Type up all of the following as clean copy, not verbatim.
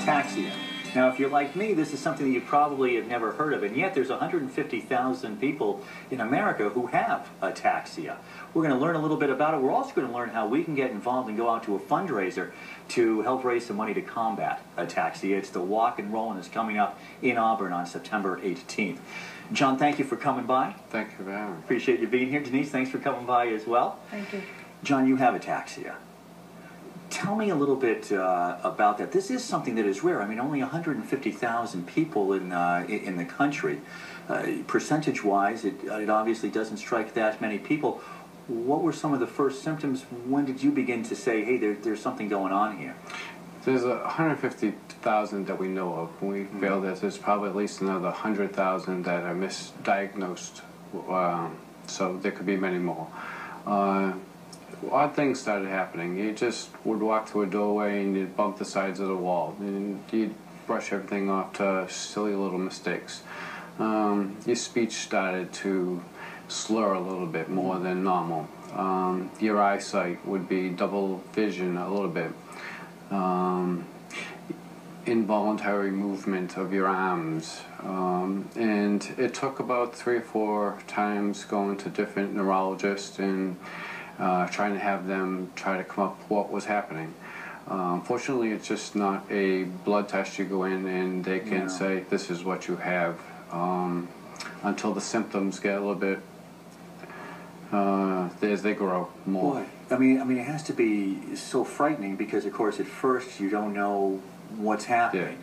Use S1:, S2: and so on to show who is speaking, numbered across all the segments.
S1: Ataxia. Now, if you're like me, this is something that you probably have never heard of, and yet there's 150,000 people in America who have ataxia. We're going to learn a little bit about it. We're also going to learn how we can get involved and go out to a fundraiser to help raise some money to combat ataxia. It's the Walk and Roll, and it's coming up in Auburn on September 18th. John, thank you for coming by.
S2: Thank you for having me.
S1: Appreciate you being here. Denise, thanks for coming by as well.
S3: Thank you.
S1: John, you have ataxia. Tell me a little bit about that. This is something that is rare. I mean, only 150,000 people in the country. Percentage-wise, it obviously doesn't strike that many people. What were some of the first symptoms? When did you begin to say, hey, there's something going on here?
S2: There's 150,000 that we know of. When we feel that there's probably at least another 100,000 that are misdiagnosed. So there could be many more. Odd things started happening. You just would walk through a doorway and you'd bump the sides of the wall. And you'd brush everything off to silly little mistakes. Your speech started to slur a little bit more than normal. Your eyesight would be double vision a little bit. Involuntary movement of your arms. And it took about 3 or 4 times going to different neurologists and trying to have them try to come up with what was happening. Fortunately, it's just not a blood test. You go in and they can say, this is what you have, until the symptoms get a little bit, as they grow more.
S1: Boy, I mean, it has to be so frightening because, of course, at first you don't know what's happening.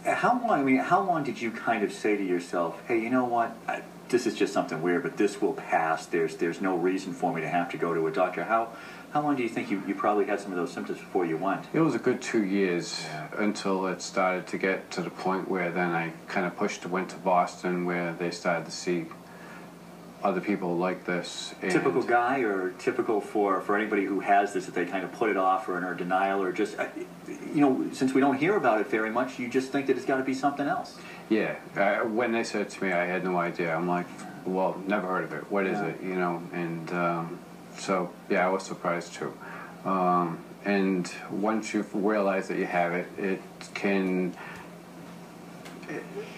S1: Yeah. How long did you kind of say to yourself, hey, you know what? This is just something weird, but this will pass. There's no reason for me to have to go to a doctor. How long do you think you probably had some of those symptoms before you went?
S2: It was a good 2 years until it started to get to the point where then I kind of went to Boston, where they started to see other people like this.
S1: Typical guy, or typical for anybody who has this, that they kind of put it off or are in denial, or just, you know, since we don't hear about it very much, you just think that it's got to be something else.
S2: Yeah, when they said it to me, I had no idea. I'm like, well, never heard of it. What is it, you know? And so, yeah, I was surprised too. And once you realize that you have it,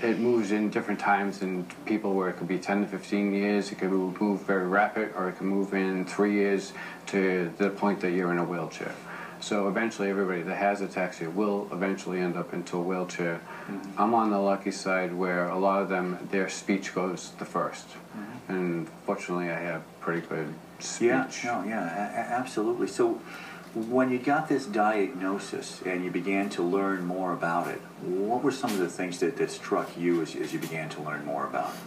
S2: it moves in different times in people, where it could be 10 to 15 years. It can move very rapid, or it can move in 3 years to the point that you're in a wheelchair. So eventually everybody that has ataxia will eventually end up into a wheelchair. Mm-hmm. I'm on the lucky side where a lot of them, their speech goes the first. Mm-hmm. And fortunately I have pretty good speech.
S1: Absolutely. So when you got this diagnosis and you began to learn more about it, what were some of the things that struck you as you began to learn more about it?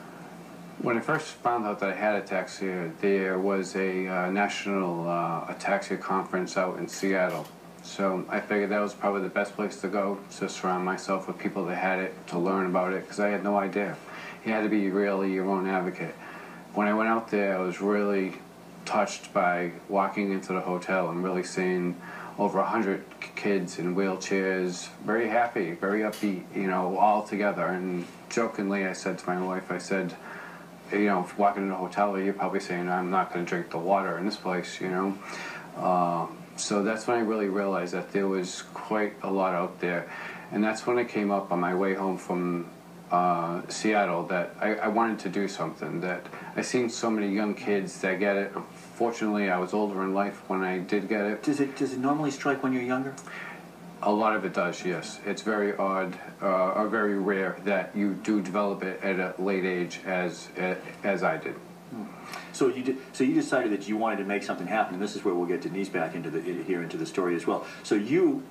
S2: When I first found out that I had ataxia, there was a national ataxia conference out in Seattle. So I figured that was probably the best place to go, to surround myself with people that had it, to learn about it, because I had no idea. You had to be really your own advocate. When I went out there, I was really touched by walking into the hotel and really seeing over 100 kids in wheelchairs, very happy, very upbeat, you know, all together. And jokingly, I said to my wife, I said, you know, if walking in a hotel, you're probably saying, I'm not going to drink the water in this place, you know. So that's when I really realized that there was quite a lot out there. And that's when I came up on my way home from Seattle, that I wanted to do something. That I seen so many young kids that get it. Fortunately, I was older in life when I did get it.
S1: Does it normally strike when you're younger?
S2: A lot of it does, yes. It's very odd, or very rare, that you do develop it at a late age, as I did.
S1: So you decided that you wanted to make something happen, and this is where we'll get Denise back into the story as well. So you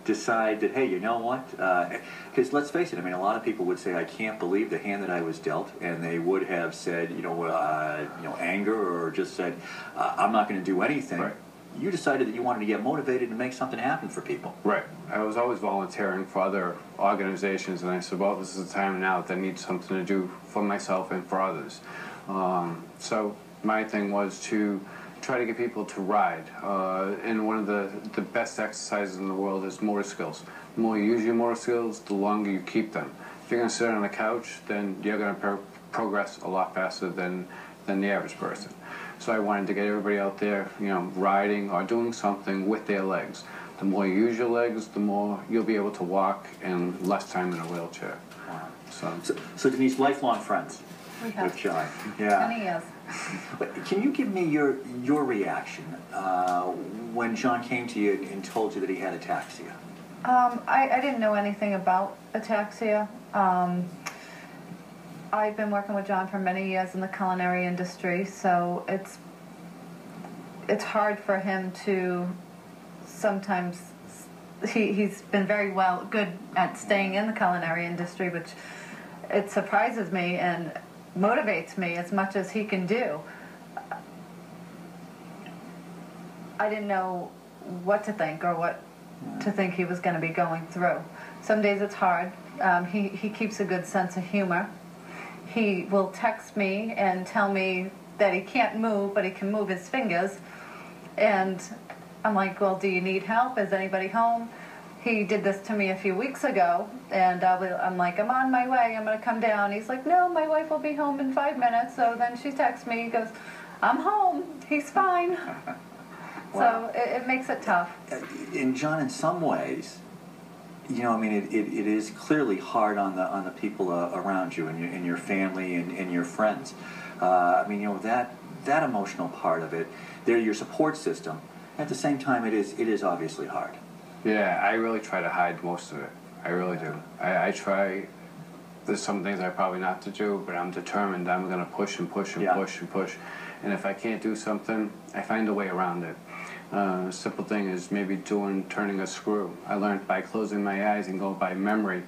S1: decide that, hey, you know what? Because let's face it, I mean, a lot of people would say, I can't believe the hand that I was dealt, and they would have said, you know, anger, or just said, I'm not going to do anything.
S2: Right.
S1: You decided that you wanted to get motivated and make something happen for people.
S2: Right. I was always volunteering for other organizations, and I said, well, this is the time now that I need something to do for myself and for others. So my thing was to try to get people to ride. And one of the best exercises in the world is motor skills. The more you use your motor skills, the longer you keep them. If you're going to sit on the couch, then you're going to progress a lot faster than the average person. So I wanted to get everybody out there, you know, riding or doing something with their legs. The more you use your legs, the more you'll be able to walk and less time in a wheelchair.
S1: Wow.
S2: So
S1: So Denise, lifelong friends
S3: We have
S1: with John. Yeah.
S3: many years.
S1: But can you give me your reaction when John came to you and told you that he had ataxia?
S3: I didn't know anything about ataxia. I've been working with John for many years in the culinary industry, so it's hard for him to sometimes. He's been very good at staying in the culinary industry, which it surprises me and motivates me as much as he can do. I didn't know what to think or what to think he was going to be going through. Some days it's hard. He keeps a good sense of humor. He will text me and tell me that he can't move, but he can move his fingers. And I'm like, well, do you need help? Is anybody home? He did this to me a few weeks ago, and I'm like, I'm on my way, I'm going to come down. He's like, no, my wife will be home in 5 minutes. So then she texts me, he goes, I'm home, he's fine.
S1: Wow.
S3: So it makes it tough.
S1: And John, in some ways, you know, I mean, it is clearly hard on the people around you and your family and your friends. I mean, you know, that emotional part of it, they're your support system. At the same time, it is obviously hard.
S2: yeah, I really try to hide most of it. I really do. I try. There's some things I probably not to do, but I'm determined. I'm going to push and push and
S1: Yeah.
S2: push and push. And if I can't do something, I find a way around it. A simple thing is maybe turning a screw. I learned by closing my eyes and going by memory.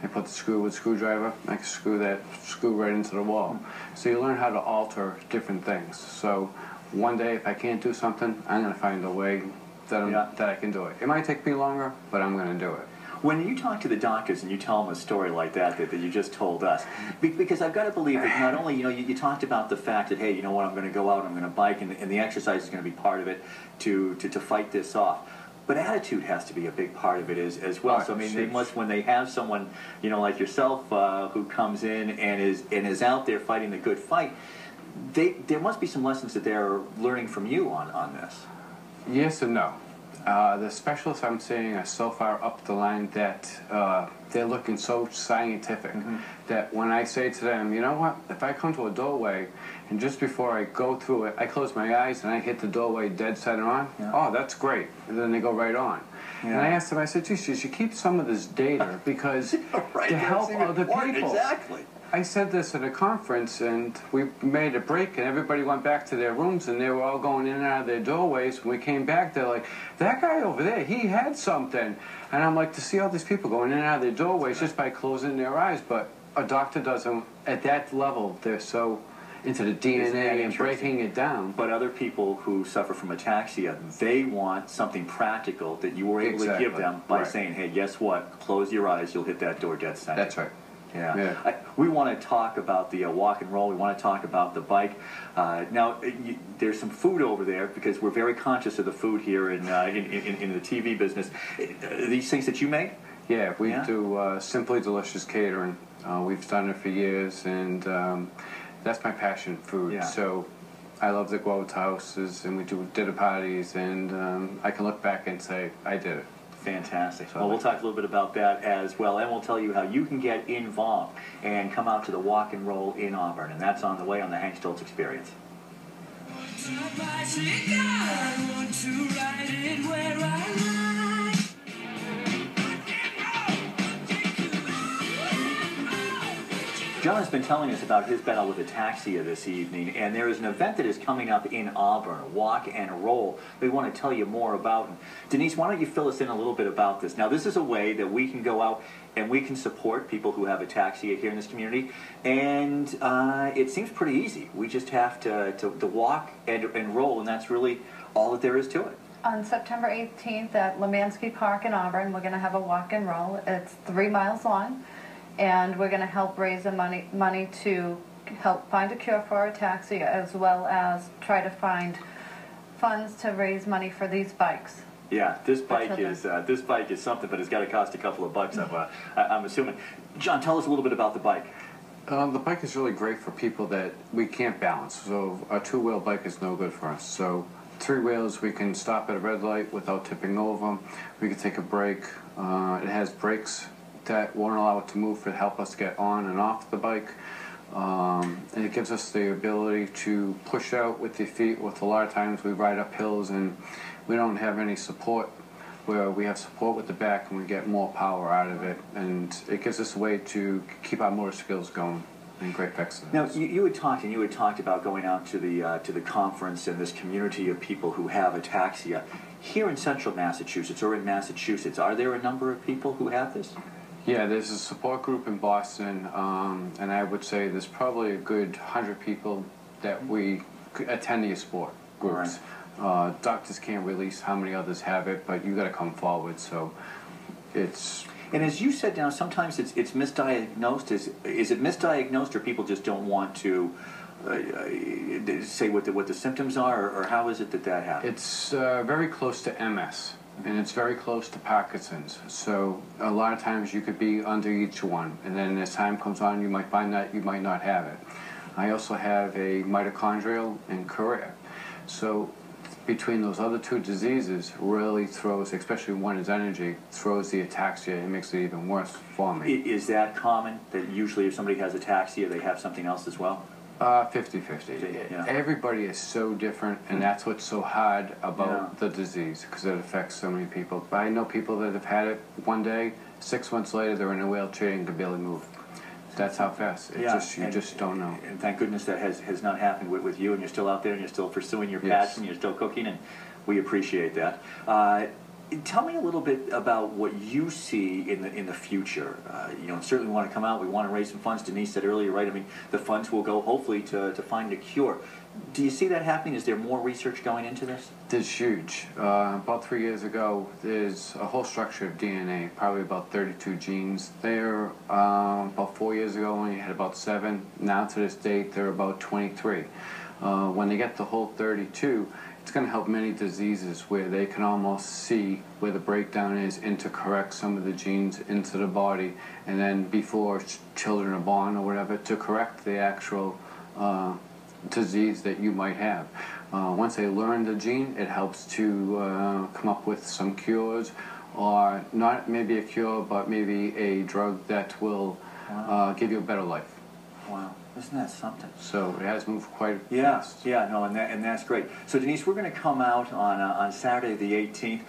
S2: I put the screw with a screwdriver, I can screw right into the wall. So you learn how to alter different things. So one day if I can't do something, I'm going to find a way that I can do it. It might take me longer, but I'm going to do it.
S1: When you talk to the doctors and you tell them a story like that you just told us, because I've got to believe that not only, you know, you talked about the fact that, hey, you know what, I'm going to go out, I'm going to bike, and the exercise is going to be part of it to fight this off. But attitude has to be a big part of it as well.
S2: Right.
S1: So I mean, they must, when they have someone, you know, like yourself, who comes in and is out there fighting the good fight, there must be some lessons that they're learning from you on this.
S2: Yes and no. The specialists I'm seeing are so far up the line that they're looking so scientific that when I say to them, you know what, if I come to a doorway and just before I go through it, I close my eyes and I hit the doorway dead center on, oh, that's great. And then they go right on. Yeah. And I asked them, I said, geez, you should keep some of this data because
S1: right,
S2: to help other people.
S1: Exactly.
S2: I said this at a conference, and we made a break, and everybody went back to their rooms, and they were all going in and out of their doorways. When we came back, they're like, that guy over there, he had something. And I'm like, to see all these people going in and out of their doorways just by closing their eyes, but a doctor doesn't, at that level, they're so into the DNA and breaking it down.
S1: But other people who suffer from ataxia, they want something practical that you were able to give them by saying, hey, guess what, close your eyes, you'll hit that door dead center.
S2: That's right.
S1: Yeah. We want to talk about the walk and roll. We want to talk about the bike. Now, there's some food over there because we're very conscious of the food here in the TV business. These things that you make?
S2: Yeah, we do Simply Delicious Catering. We've done it for years, and that's my passion, food.
S1: Yeah.
S2: So I love the Grove houses, and we do dinner parties, and I can look back and say, I did it.
S1: Fantastic. Well, we'll talk a little bit about that as well, and we'll tell you how you can get involved and come out to the walk and roll in Auburn, and that's on the way on the Hank Stolz Experience. John has been telling us about his battle with ataxia this evening, and there is an event that is coming up in Auburn, Walk and Roll, we want to tell you more about. Denise, why don't you fill us in a little bit about this? Now, this is a way that we can go out and we can support people who have ataxia here in this community, and it seems pretty easy. We just have to walk and roll, and that's really all that there is to it.
S3: On September 18th at Lemansky Park in Auburn, we're going to have a walk and roll. It's 3 miles long. And we're going to help raise the money to help find a cure for ataxia, as well as try to find funds to raise money for these bikes.
S1: Yeah, this bike is something, but it's got to cost a couple of bucks. I'm assuming. John, tell us a little bit about the bike.
S2: The bike is really great for people that we can't balance. So a two-wheel bike is no good for us. So three wheels, we can stop at a red light without tipping over. We can take a break. It has brakes that won't allow it to move to help us get on and off the bike. And it gives us the ability to push out with the feet. With a lot of times we ride up hills and we don't have any support, where we have support with the back and we get more power out of it, and it gives us a way to keep our motor skills going and great exercise.
S1: Now, you had talked about going out to the conference and this community of people who have ataxia. Here in central Massachusetts, or in Massachusetts, are there a number of people who have this?
S2: Yeah, there's a support group in Boston, and I would say there's probably a good 100 people that we attend these support groups.
S1: Right.
S2: Doctors can't release how many others have it, but you got to come forward. So it's.
S1: And as you said now, sometimes it's misdiagnosed. Is it misdiagnosed, or people just don't want to say what the symptoms are, or how is it that happens?
S2: It's very close to MS, and it's very close to Parkinson's. So a lot of times you could be under each one, and then as time comes on, you might find that you might not have it. I also have a mitochondrial and chorea. So between those other two diseases really throws, especially one is energy, throws the ataxia and makes it even worse for me.
S1: Is that common, that usually if somebody has ataxia, they have something else as well?
S2: 50-50.
S1: Yeah.
S2: Everybody is so different, and that's what's so hard about the disease, because it affects so many people. But I know people that have had it one day, 6 months later, they're in a wheelchair and can barely move. That's how fast. You just don't know.
S1: And thank goodness that has not happened with you, and you're still out there and you're still pursuing your passion, you're still cooking, and we appreciate that. Tell me a little bit about what you see in the future. Certainly we want to come out, we want to raise some funds. Denise said earlier, right, I mean, the funds will go hopefully to find a cure. Do you see that happening? Is there more research going into this?
S2: It's huge. About 3 years ago, there's a whole structure of DNA, probably about 32 genes. There, about 4 years ago, when you had about 7. Now to this date, there are about 23. When they get the whole 32, it's going to help many diseases where they can almost see where the breakdown is and to correct some of the genes into the body, and then before children are born or whatever, to correct the actual disease that you might have. Once they learn the gene, it helps to come up with some cures, or not maybe a cure, but maybe a drug that will give you a better life.
S1: Wow, isn't that something?
S2: So it has moved quite fast.
S1: Yeah, no, and that's great. So Denise, we're going to come out on Saturday the 18th.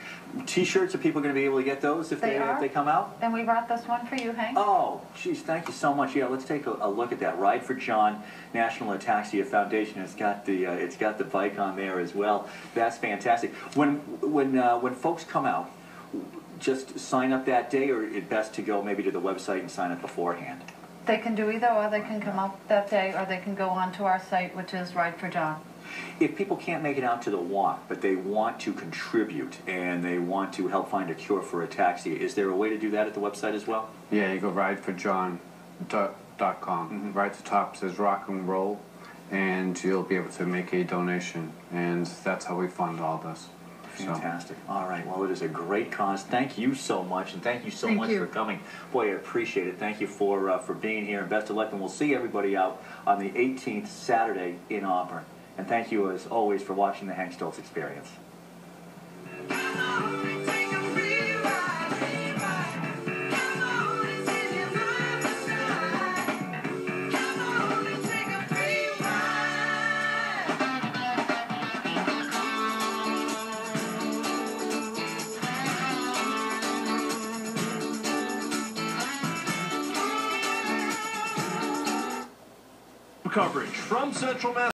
S1: T-shirts, are people going to be able to get those if they come out?
S3: And we brought this one for you, Hank.
S1: Oh, geez, thank you so much. Yeah, let's take a look at that. Ride for John, National Ataxia Foundation. It's got the bike on there as well. That's fantastic. When folks come out, just sign up that day, or it's best to go maybe to the website and sign up beforehand?
S3: They can do either, or they can come up that day, or they can go onto our site, which is Ride for John.
S1: If people can't make it out to the walk, but they want to contribute and they want to help find a cure for ataxia, is there a way to do that at the website as well?
S2: Yeah, you go rideforjohn.com. Right at the top says rock and roll, and you'll be able to make a donation, and that's how we fund all this.
S1: Fantastic. All right. Well, it is a great cause. Thank you so much, and thank you so much for coming. Boy, I appreciate it. Thank you for being here, and best of luck. And we'll see everybody out on the 18th, Saturday in Auburn. And thank you, as always, for watching the Hank Stolz Experience.
S4: Coverage from Central Mass.